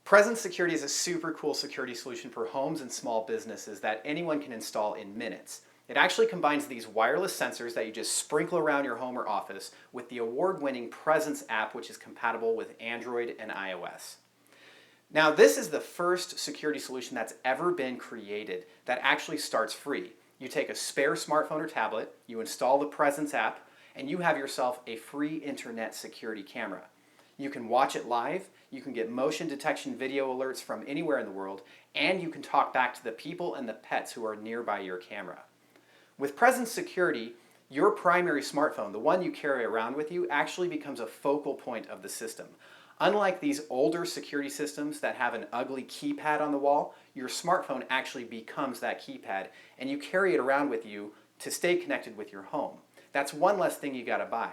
Presence Security is a super cool security solution for homes and small businesses that anyone can install in minutes. It actually combines these wireless sensors that you just sprinkle around your home or office with the award-winning Presence app, which is compatible with Android and iOS. Now, this is the first security solution that's ever been created that actually starts free. You take a spare smartphone or tablet, you install the Presence app, and you have yourself a free internet security camera. You can watch it live, you can get motion detection video alerts from anywhere in the world, and you can talk back to the people and the pets who are nearby your camera. With Presence Security, your primary smartphone, the one you carry around with you, actually becomes a focal point of the system. Unlike these older security systems that have an ugly keypad on the wall, your smartphone actually becomes that keypad, and you carry it around with you to stay connected with your home. That's one less thing you gotta buy.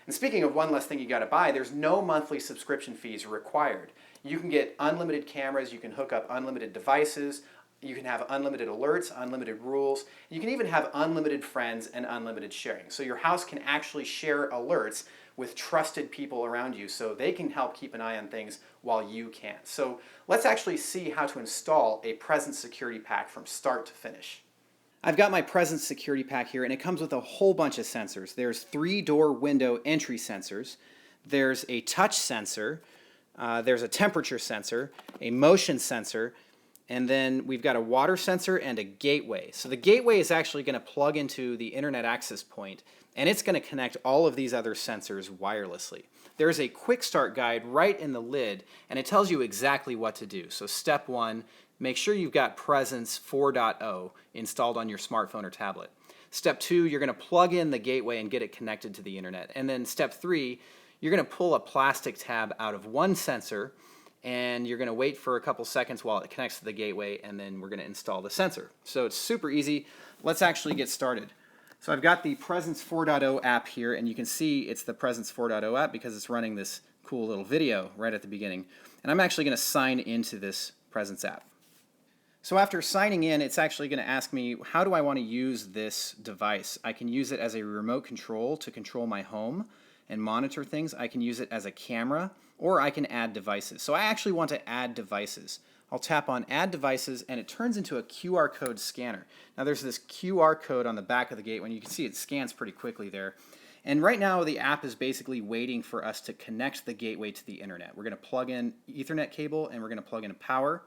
And speaking of one less thing you gotta buy, there's no monthly subscription fees required. You can get unlimited cameras, you can hook up unlimited devices, you can have unlimited alerts, unlimited rules. You can even have unlimited friends and unlimited sharing. So your house can actually share alerts with trusted people around you so they can help keep an eye on things while you can't. So let's actually see how to install a Presence Security Pack from start to finish. I've got my Presence Security Pack here, and it comes with a whole bunch of sensors. There's 3 door window entry sensors. There's a touch sensor. There's a temperature sensor, a motion sensor, and then we've got a water sensor and a gateway. So the gateway is actually going to plug into the internet access point, and it's going to connect all of these other sensors wirelessly. There's a quick start guide right in the lid, and it tells you exactly what to do. So step 1, make sure you've got Presence 4.0 installed on your smartphone or tablet. Step 2, you're going to plug in the gateway and get it connected to the internet. And then step 3, you're going to pull a plastic tab out of one sensor, and you're going to wait for a couple seconds while it connects to the gateway, and then we're going to install the sensor. So it's super easy. Let's actually get started. So I've got the Presence 4.0 app here, and you can see it's the Presence 4.0 app because it's running this cool little video right at the beginning. And I'm actually going to sign into this Presence app. So after signing in, it's actually going to ask me, how do I want to use this device? I can use it as a remote control to control my home and monitor things. I can use it as a camera, or I can add devices. So I actually want to add devices. I'll tap on Add Devices, and it turns into a QR code scanner. Now there's this QR code on the back of the gateway, and you can see it scans pretty quickly there. And right now the app is basically waiting for us to connect the gateway to the internet. We're going to plug in Ethernet cable, and we're going to plug in a power,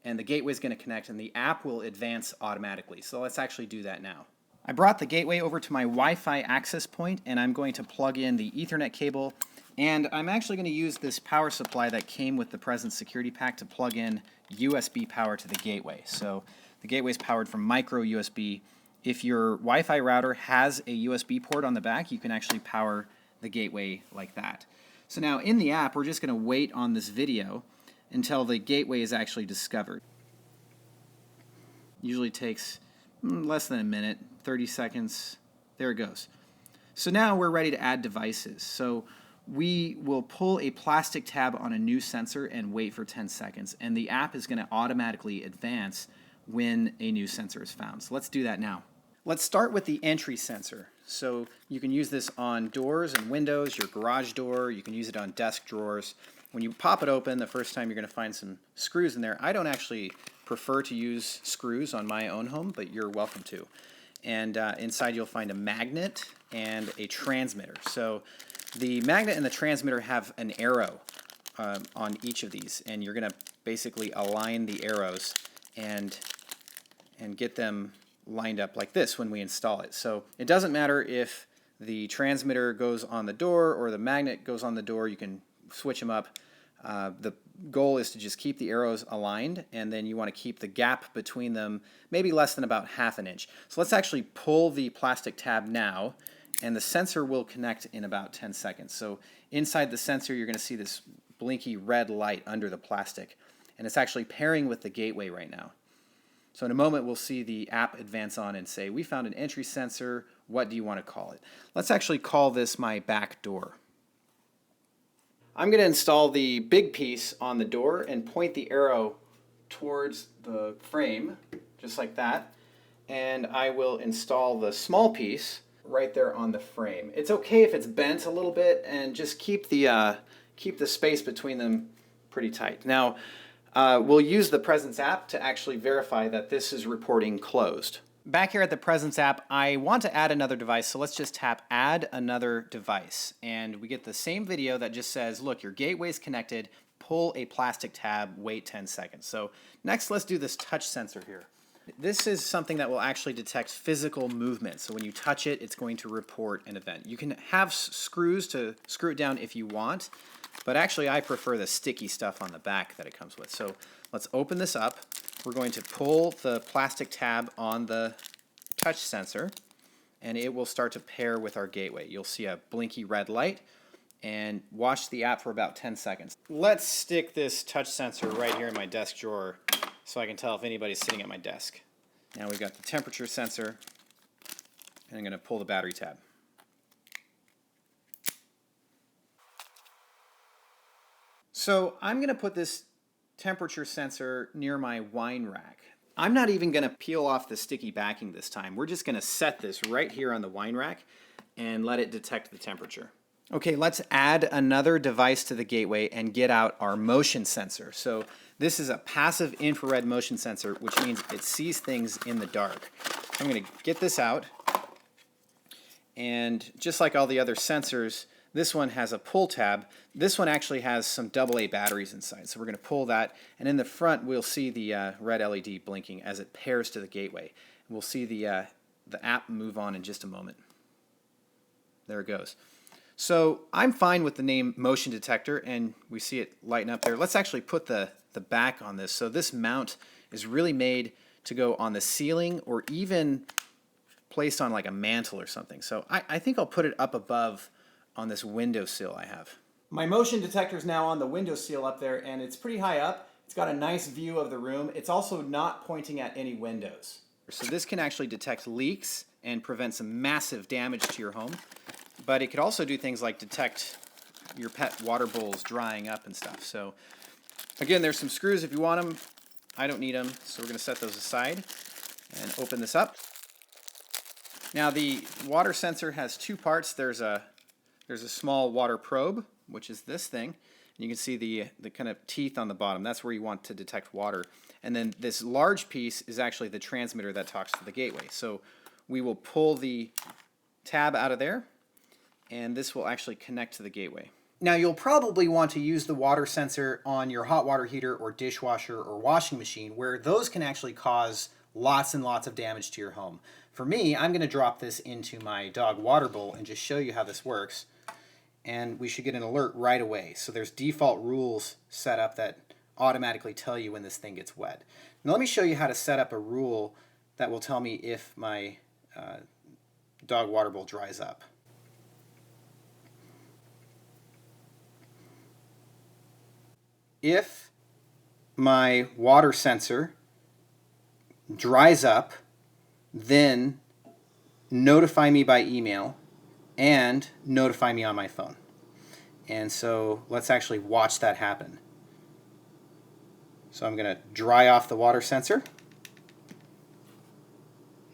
and the gateway is going to connect, and the app will advance automatically. So let's actually do that now. I brought the gateway over to my Wi-Fi access point, and I'm going to plug in the Ethernet cable, and I'm actually going to use this power supply that came with the Presence Security Pack to plug in USB power to the gateway. So the gateway is powered from micro USB. If your Wi-Fi router has a USB port on the back, you can actually power the gateway like that. So now in the app, we're just going to wait on this video until the gateway is actually discovered. Usually takes less than a minute, 30 seconds. There it goes. So now we're ready to add devices. So we will pull a plastic tab on a new sensor and wait for 10 seconds, and the app is going to automatically advance when a new sensor is found. So let's do that now. Let's start with the entry sensor. So you can use this on doors and windows, your garage door, you can use it on desk drawers. When you pop it open, the first time you're going to find some screws in there. I don't actually prefer to use screws on my own home, but you're welcome to. And inside you'll find a magnet and a transmitter. So the magnet and the transmitter have an arrow on each of these, and you're going to basically align the arrows and get them lined up like this when we install it. So it doesn't matter if the transmitter goes on the door or the magnet goes on the door. You can switch them up. The goal is to just keep the arrows aligned, and then you want to keep the gap between them maybe less than about ½ inch. So let's actually pull the plastic tab now, and the sensor will connect in about 10 seconds. So inside the sensor, you're going to see this blinky red light under the plastic, and it's actually pairing with the gateway right now. So in a moment, we'll see the app advance on and say, we found an entry sensor, what do you want to call it? Let's actually call this my back door. I'm going to install the big piece on the door and point the arrow towards the frame, just like that, and I will install the small piece right there on the frame. It's okay if it's bent a little bit, and just keep the space between them pretty tight. Now, we'll use the Presence app to actually verify that this is reporting closed. Back here at the Presence app, I want to add another device, so let's just tap Add Another Device. And we get the same video that just says, look, your gateway's connected, pull a plastic tab, wait 10 seconds. So next, let's do this touch sensor here. This is something that will actually detect physical movement. So when you touch it, it's going to report an event. You can have screws to screw it down if you want, but actually I prefer the sticky stuff on the back that it comes with. So let's open this up. We're going to pull the plastic tab on the touch sensor, and it will start to pair with our gateway. You'll see a blinky red light, and watch the app for about 10 seconds. Let's stick this touch sensor right here in my desk drawer so I can tell if anybody's sitting at my desk. Now we've got the temperature sensor, and I'm going to pull the battery tab. So I'm going to put this temperature sensor near my wine rack. I'm not even going to peel off the sticky backing this time. We're just going to set this right here on the wine rack and let it detect the temperature. Okay, let's add another device to the gateway and get out our motion sensor. So this is a passive infrared motion sensor, which means it sees things in the dark. I'm going to get this out, and just like all the other sensors, this one has a pull tab. This one actually has some AA batteries inside, so we're going to pull that, and in the front we'll see the red LED blinking as it pairs to the gateway. We'll see the app move on in just a moment. There it goes. So I'm fine with the name motion detector, and we see it lighten up there. Let's actually put the back on this. So this mount is really made to go on the ceiling or even placed on like a mantle or something. So I think I'll put it up above on this windowsill I have. My motion detector is now on the windowsill up there, and it's pretty high up. It's got a nice view of the room. It's also not pointing at any windows. So this can actually detect leaks and prevent some massive damage to your home. But it could also do things like detect your pet water bowls drying up and stuff. So again, there's some screws if you want them. I don't need them, so we're going to set those aside and open this up. Now the water sensor has two parts. There's a small water probe, which is this thing. And you can see the kind of teeth on the bottom. That's where you want to detect water. And then this large piece is actually the transmitter that talks to the gateway. So we will pull the tab out of there, and this will actually connect to the gateway. Now you'll probably want to use the water sensor on your hot water heater or dishwasher or washing machine, where those can actually cause lots and lots of damage to your home. For me, I'm going to drop this into my dog water bowl and just show you how this works. And we should get an alert right away. So there's default rules set up that automatically tell you when this thing gets wet. Now let me show you how to set up a rule that will tell me if my dog water bowl dries up. If my water sensor dries up, then notify me by email and notify me on my phone. And so let's actually watch that happen. So I'm going to dry off the water sensor.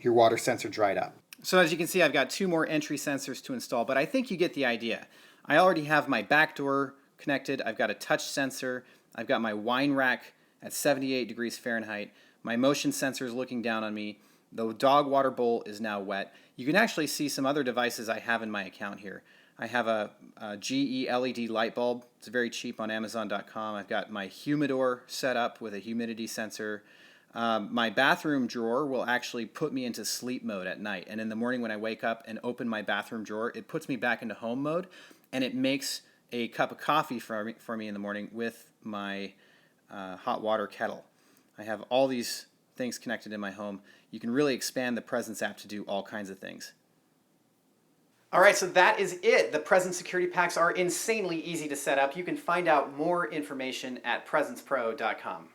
Your water sensor dried up. So as you can see, I've got two more entry sensors to install, but I think you get the idea. I already have my back door connected. I've got a touch sensor. I've got my wine rack at 78 degrees Fahrenheit. My motion sensor is looking down on me. The dog water bowl is now wet. You can actually see some other devices I have in my account here. I have a GE LED light bulb. It's very cheap on Amazon.com. I've got my humidor set up with a humidity sensor. My bathroom drawer will actually put me into sleep mode at night. And in the morning when I wake up and open my bathroom drawer, it puts me back into home mode, and it makes a cup of coffee for me in the morning with my hot water kettle. I have all these things connected in my home. You can really expand the Presence app to do all kinds of things. All right, so that is it. The Presence security packs are insanely easy to set up. You can find out more information at presencepro.com.